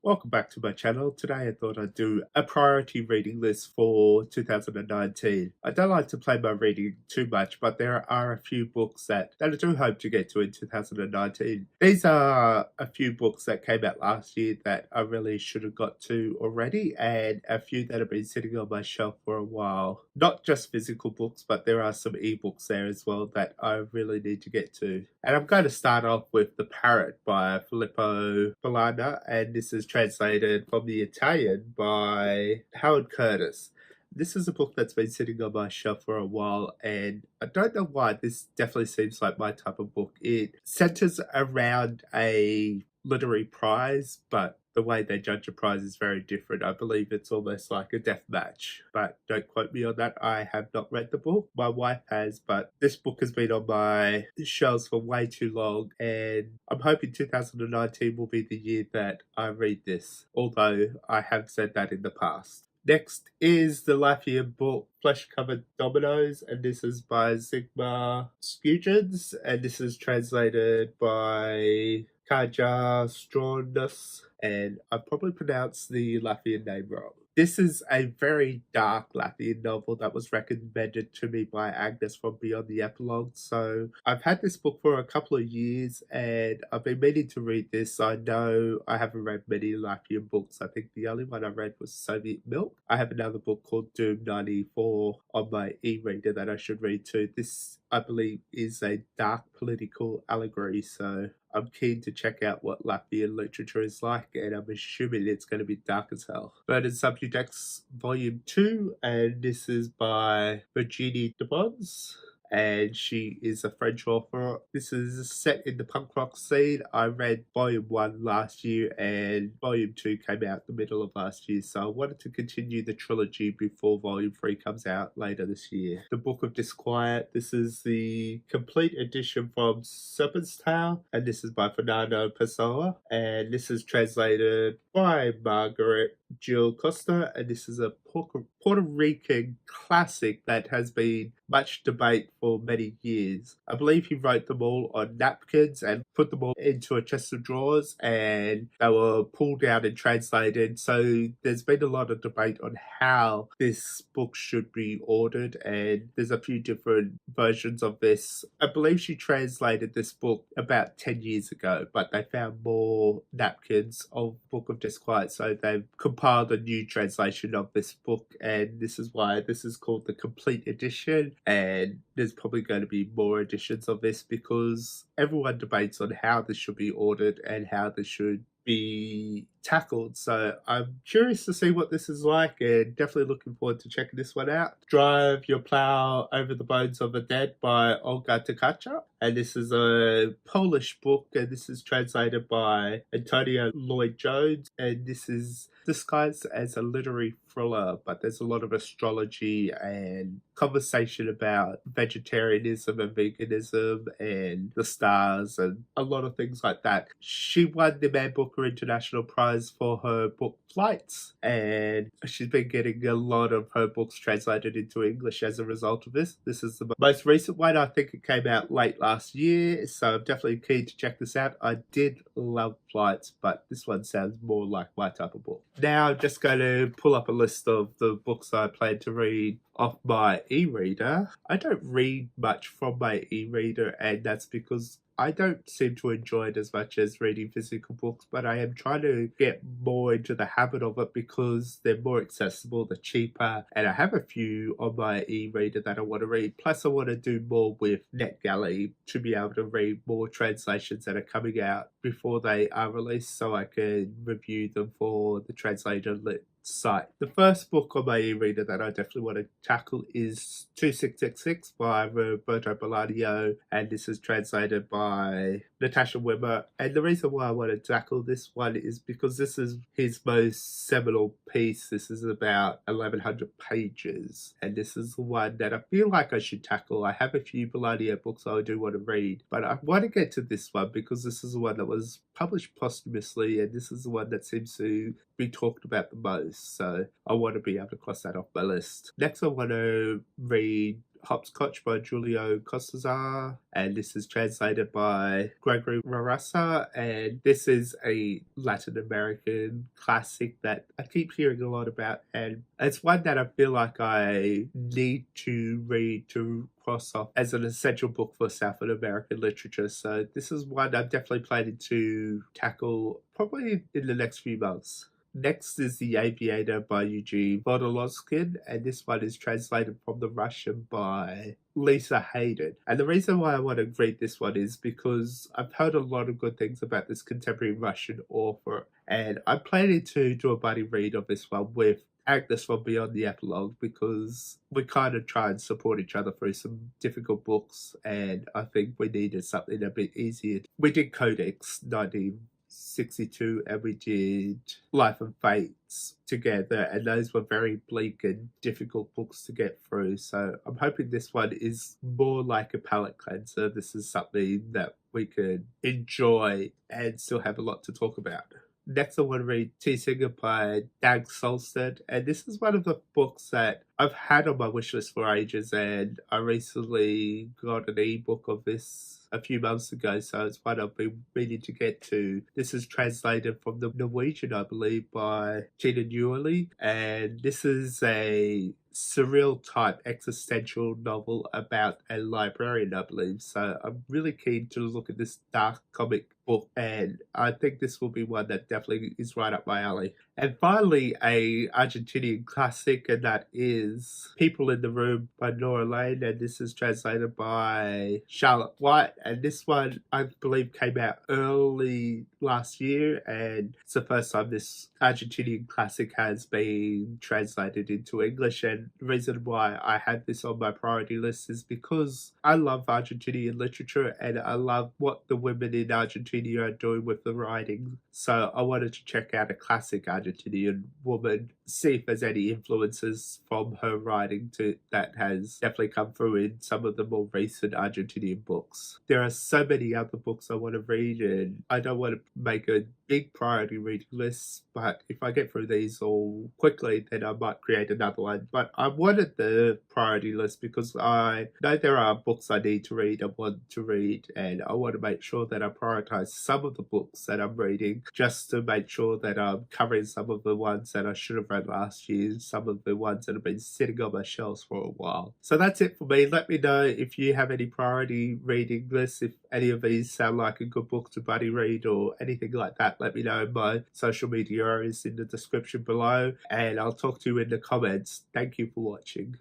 Welcome back to my channel. Today I thought I'd do a priority reading list for 2019. I don't like to play my reading too much, but there are a few books that I do hope to get to in 2019. These are a few books that came out last year that I really should have got to already, and a few that have been sitting on my shelf for a while. Not just physical books, but there are some ebooks there as well that I really need to get to. And I'm going to start off with The Parrot by Filippo, Bolaño, and this is translated from the Italian by Howard Curtis. This is a book that's been sitting on my shelf for a while, and I don't know why. This definitely seems like my type of book. It centers around a literary prize, but the way they judge a prize is very different. I believe it's almost like a death match, but don't quote me on that. I have not read the book. My wife has, but this book has been on my shelves for way too long, and I'm hoping 2019 will be the year that I read this, although I have said that in the past. Next is the Latvian book Flesh-Covered Dominoes, and this is by Zigmunds Skujins, and this is translated by Kaija Straumanis, and I probably pronounced the Latvian name wrong. This is a very dark Latvian novel that was recommended to me by Agnes from Beyond the Epilogue. So I've had this book for a couple of years and I've been meaning to read this. I know I haven't read many Latvian books. I think the only one I read was Soviet Milk. I have another book called Doom 94 on my e-reader that I should read too. This, I believe, is a dark political allegory, so I'm keen to check out what Latvian literature is like, and I'm assuming it's going to be dark as hell. Vernon Subutex Volume 2, and this is by Virginie, and she is a French author. This is set in the punk rock scene. I read Volume 1 last year, and Volume 2 came out the middle of last year, so I wanted to continue the trilogy before Volume 3 comes out later this year. The Book of Disquiet, this is the complete edition from Serpent's Tail, and this is by Fernando Pessoa, and this is translated by Margaret Costa, and this is a Puerto Rican classic that has been much debate for many years. I believe he wrote them all on napkins and put them all into a chest of drawers, and they were pulled out and translated. So there's been a lot of debate on how this book should be ordered, and there's a few different versions of this. I believe she translated this book about 10 years ago, but they found more napkins of Book of Disquiet, so they've compiled a new translation of this book, and this is why this is called the complete edition, and there's probably going to be more editions of this because everyone debates on how this should be ordered and how this should be tackled. So I'm curious to see what this is like, and definitely looking forward to checking this one out. Drive Your Plow Over the Bones of the Dead by Olga Tokarczuk, and this is a Polish book, and this is translated by Antonia Lloyd-Jones, and this is disguised as a literary thriller, but there's a lot of astrology and conversation about vegetarianism and veganism and the stars and a lot of things like that. She won the Man Booker International Prize for her book Flights, and she's been getting a lot of her books translated into English as a result of this. This is the most recent one. I think it came out late last year, so I'm definitely keen to check this out. I did love Flights, but this one sounds more like my type of book. Now I'm just going to pull up a list of the books I plan to read off my e-reader. I don't read much from my e-reader, and that's because I don't seem to enjoy it as much as reading physical books, but I am trying to get more into the habit of it because they're more accessible, they're cheaper, and I have a few on my e-reader that I want to read. Plus I want to do more with NetGalley to be able to read more translations that are coming out before they are released, so I can review them for the Translator Lit site. The first book on my e-reader that I definitely want to tackle is 2666 by Roberto Velario, and this is translated by Natasha Wimmer. And the reason why I want to tackle this one is because this is his most seminal piece. This is about 1100 pages, and this is the one that I feel like I should tackle. I have a few Bolaño books I do want to read, but I want to get to this one because this is the one that was published posthumously, and this is the one that seems to be talked about the most, so I want to be able to cross that off my list. Next I want to read Hopscotch by Julio Cortazar, and this is translated by Gregory Rahassar, and this is a Latin American classic that I keep hearing a lot about, and it's one that I feel like I need to read to cross off as an essential book for South American literature. So this is one I'm definitely planning to tackle probably in the next few months. Next is The Aviator by Eugene Vodolozkin, and this one is translated from the Russian by Lisa Hayden. And the reason why I want to read this one is because I've heard a lot of good things about this contemporary Russian author, and I'm planning to do a buddy read of this one with Agnes from Beyond the Epilogue, because we kind of try and support each other through some difficult books, and I think we needed something a bit easier. We did Codex 1962 and we did Life and Fates together, and those were very bleak and difficult books to get through, so I'm hoping this one is more like a palate cleanser. This is something that we could enjoy and still have a lot to talk about. Next I want to read Tea Singer by Dag Solstad, and this is one of the books that I've had on my wishlist for ages, and I recently got an ebook of this a few months ago, so it's one I've been meaning to get to. This is translated from the Norwegian, I believe, by Tina Newley, and this is a surreal type existential novel about a librarian, I believe. So I'm really keen to look at this dark comic book, and I think this will be one that definitely is right up my alley. And finally, a Argentinian classic, and that is People in the Room by Nora Lane, and this is translated by Charlotte White, and this one I believe came out early last year, and it's the first time this Argentinian classic has been translated into English. And the reason why I had this on my priority list is because I love Argentinian literature, and I love what the women in Argentina are doing with the writing. So I wanted to check out a classic Argentinian woman, see if there's any influences from her writing that has definitely come through in some of the more recent Argentinian books. There are so many other books I want to read, and I don't want to make a big priority reading list, but if I get through these all quickly, then I might create another one. But I wanted the priority list because I know there are books I need to read, I want to read, and I want to make sure that I prioritize some of the books that I'm reading, just to make sure that I'm covering some of the ones that I should have read last year, some of the ones that have been sitting on my shelves for a while. So that's it for me. Let me know if you have any priority reading lists, if any of these sound like a good book to buddy read or anything like that. Let me know. My social media is in the description below, and I'll talk to you in the comments. Thank you for watching.